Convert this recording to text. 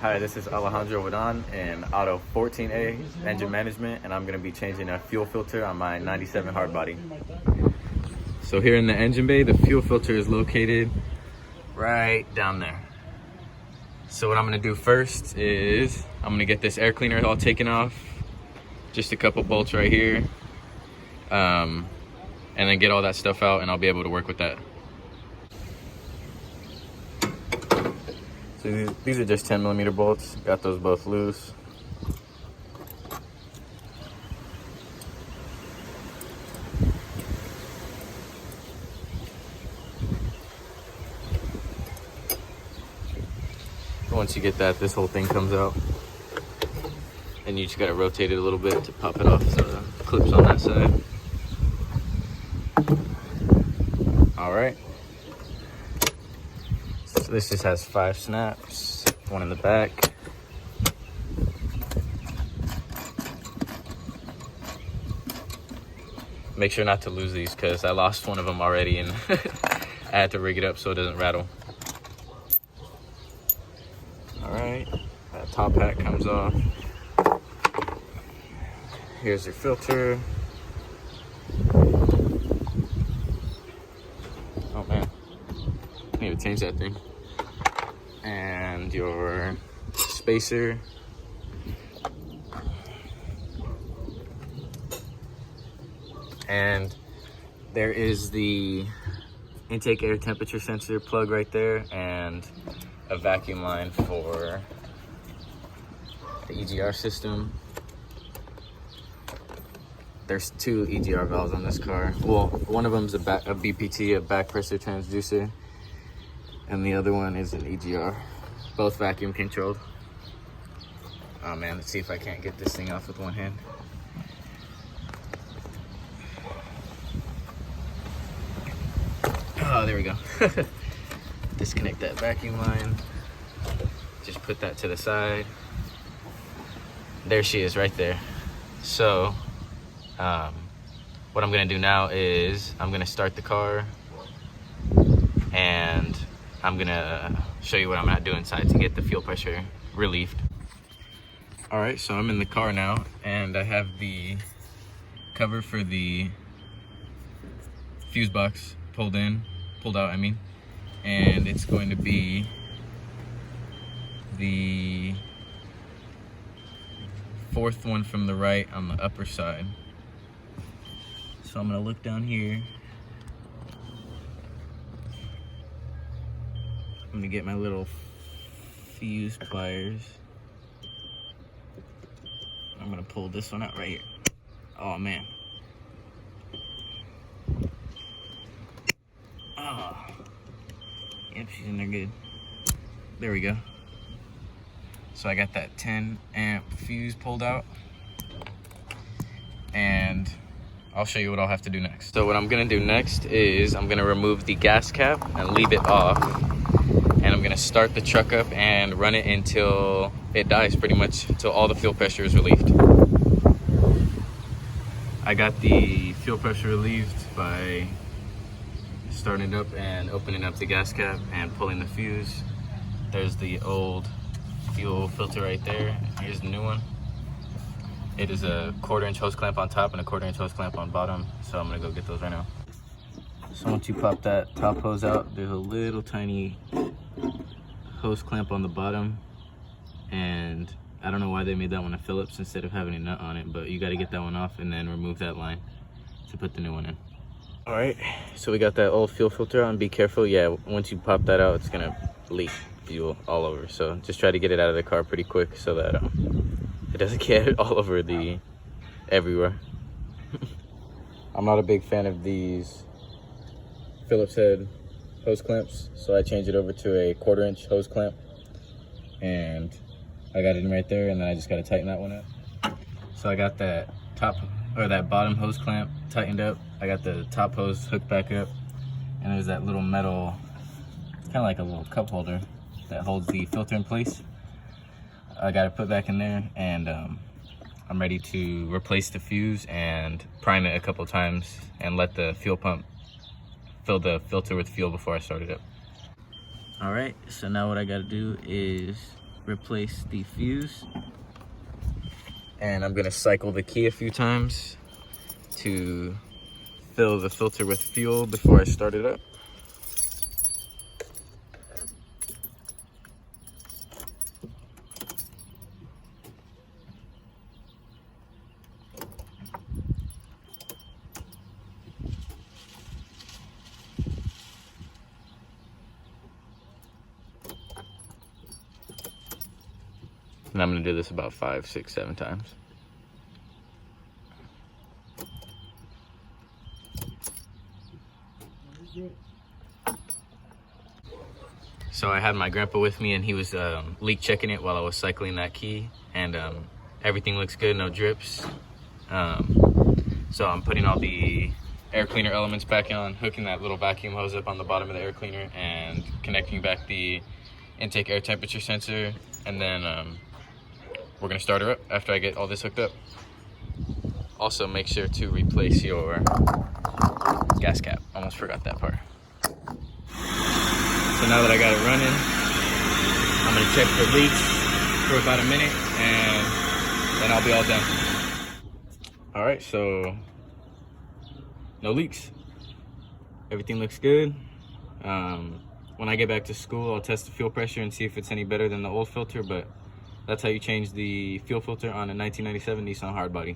Hi, this is Alejandro Wadan in Auto 14A Engine Management, and I'm going to be changing a fuel filter on my 97 Hardbody. So here in the engine bay, the fuel filter is located right down there. So what I'm going to do first is I'm going to get this air cleaner all taken off, just a couple bolts right here, and then get all that stuff out, and I'll be able to work with that. So these are just 10mm bolts. Got those both loose. Once you get that, this whole thing comes out. And you just gotta rotate it a little bit to pop it off so the clip's on that side. All right. So this just has 5 snaps, one in the back. Make sure not to lose these because I lost one of them already and I had to rig it up so it doesn't rattle. All right, that top hat comes off. Here's your filter. Oh man, I need to change that thing. And your spacer. And there is the intake air temperature sensor plug right there, and a vacuum line for the EGR system. There's 2 EGR valves on this car. Well, one of them's a BPT, a back pressure transducer, and the other one is an EGR. Both vacuum controlled. Oh man, let's see if I can't get this thing off with one hand. Oh, there we go. Disconnect that vacuum line. Just put that to the side. There she is right there. So, what I'm gonna do now is I'm gonna start the car and I'm gonna show you what I'm gonna do inside to get the fuel pressure relieved. All right, so I'm in the car now and I have the cover for the fuse box pulled out, I mean, and it's going to be the 4th one from the right on the upper side. So I'm gonna look down here. I'm gonna get my little fuse pliers. I'm gonna pull this one out right here. Oh man. Oh. Yep, she's in there good. There we go. So I got that 10 amp fuse pulled out, and I'll show you what I'll have to do next. So what I'm gonna do next is I'm gonna remove the gas cap and leave it off, and I'm gonna start the truck up and run it until it dies, pretty much until all the fuel pressure is relieved. I got the fuel pressure relieved by starting it up and opening up the gas cap and pulling the fuse. There's the old fuel filter right there. Here's the new one. It is a 1/4-inch hose clamp on top and a 1/4-inch hose clamp on bottom. So I'm gonna go get those right now. So once you pop that top hose out, there's a little tiny hose clamp on the bottom. And I don't know why they made that one a Phillips instead of having a nut on it, but you gotta get that one off and then remove that line to put the new one in. All right, so we got that old fuel filter on. Be careful, yeah, once you pop that out, it's gonna leak fuel all over. So just try to get it out of the car pretty quick so that it doesn't get all over everywhere. I'm not a big fan of these Phillips head hose clamps, so I changed it over to a 1/4-inch hose clamp, and I got it in right there, and then I just got to tighten that one up. So I got that that bottom hose clamp tightened up. I got the top hose hooked back up, and there's that little metal, kind of like a little cup holder that holds the filter in place. I got it put back in there, and I'm ready to replace the fuse and prime it a couple times and let the fuel pump fill the filter with fuel before I start it up. All right, so now what I gotta do is replace the fuse. And I'm gonna cycle the key a few times to fill the filter with fuel before I start it up. And I'm gonna do this about 5, 6, 7 times. So I had my grandpa with me, and he was leak checking it while I was cycling that key, and everything looks good, no drips. So I'm putting all the air cleaner elements back on, hooking that little vacuum hose up on the bottom of the air cleaner, and connecting back the intake air temperature sensor, and then we're gonna start her up after I get all this hooked up. Also, make sure to replace your gas cap. Almost forgot that part. So now that I got it running, I'm gonna check for leaks for about a minute, and then I'll be all done. All right, so no leaks. Everything looks good. When I get back to school, I'll test the fuel pressure and see if it's any better than the old filter, but that's how you change the fuel filter on a 1997 Nissan Hardbody.